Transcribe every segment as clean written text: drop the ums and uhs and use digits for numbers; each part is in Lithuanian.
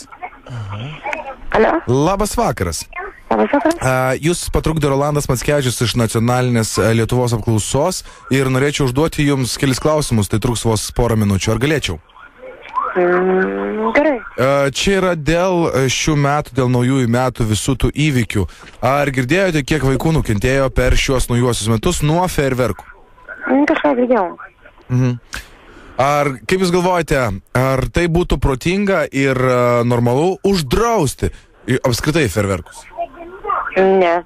vakaras. Alio? Labas vakaras. Labas vakaras. Jūs patrukdė Rolandas Mackevičius iš nacionalinės Lietuvos apklausos ir norėčiau užduoti jums kelis klausimus, tai truks vos porą minučių. Ar galėčiau? Gerai. Čia yra dėl šių metų, dėl naujųjų metų visų tų įvykių. Ar girdėjote, kiek vaikų nukentėjo per šiuos naujuosius metus nuo fejerverkų? Kažką girdėjau. Ar, kaip jūs galvojate, ar tai būtų protinga ir normalu uždrausti apskritai fejerverkus? Ne.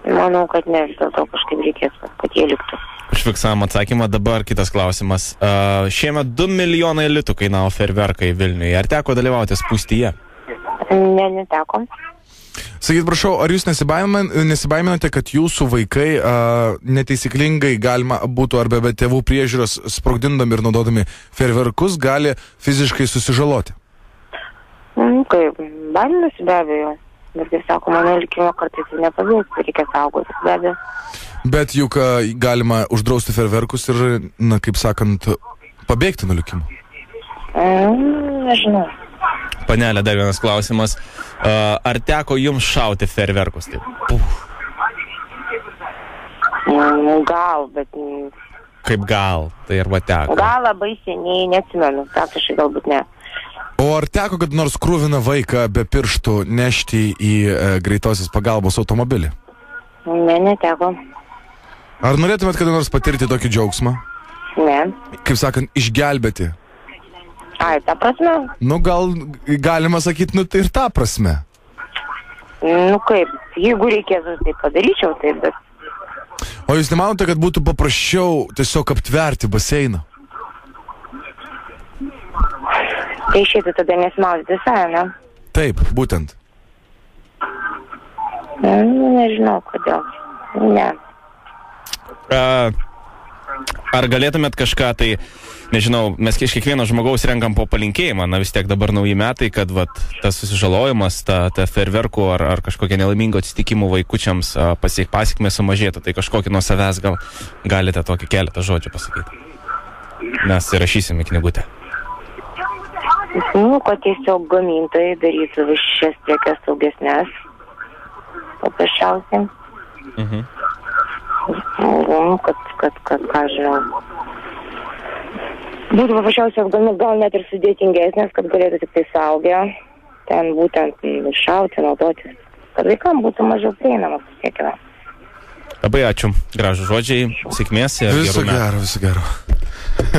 Manau, kad ne, vis dėlto kažkaip reikės, kad jie liktų. Užfiksavom atsakymą, dabar kitas klausimas. Šiemet 2 milijonai litų kainavo fejerverkai Vilniuje. Ar teko dalyvauti spūstyje? Ne, neteko. Sakyt, prašau, ar jūs nesibaiminote, kad jūsų vaikai netaisyklingai galima būtų arba be tėvų priežiūros sprogdindami ir naudodami fejerverkus gali fiziškai susižaloti? Kaip, baiminusi be abejo. Bet, kaip sako, mano likimo kartais nepavės, reikia saugoti be abejo. Bet juk galima uždrausti fejerverkus ir, na, kaip sakant, pabėgti nuo likimo. Nežinau. Panelė, dar vienas klausimas. Ar teko jums šauti fejerverkus? Gal, bet... Kaip gal? Tai arba teko? Gal labai seniai, neatsimenu. Praktiškai galbūt ne. O ar teko kad nors kruviną vaiką be pirštų nešti į greitosios pagalbos automobilį? Ne, neteko. Ar norėtumėt kada nors patirti tokį džiaugsmą? Ne. Kaip sakant, išgelbėti? Ai, ta prasme? Nu, gal galima sakyti, nu tai ir ta prasme. Nu kaip, jeigu reikėtų, tai padaryčiau taip, bet... O jūs nemanote, kad būtų paprasčiau tiesiog aptverti baseiną? Tai išėtų tada nesimaudyti visai, ne? Taip, būtent. Nežinau, kodėl. Ne. Ar galėtumėt kažką, tai, nežinau, mes iš kiekvieno žmogaus renkam po palinkėjimą, na vis tiek dabar nauji metai, kad vat, tas susižalojimas, ta fejerverkų ar kažkokia nelaimingo atsitikimų vaikučiams pasiekmė sumažėtų, tai kažkokį nuo savęs gal galite tokį keletą žodžių pasakyti. Mes įrašysime knygutę. Nu, kad tiesiog gamintojai darytų vis šias prekes saugesnės, paprasčiausiai. Kad, ką žinau, būtų paprasčiausiai gal net ir sudėtingesnės, kad galėtų tik tai saugę, ten būtent šauti, naudotis, kad vaikam būtų mažiau prieinamas, siekime. Labai ačiū, gražų žodžiai, sėkmės ir viso gero.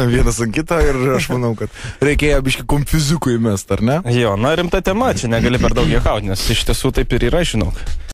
Vienas ant kitą ir aš manau, kad reikėjo biškį komfizikų įmest, ar ne? Jo, na rimta tema, čia negali per daug juokauti, nes iš tiesų taip ir yra, žinau.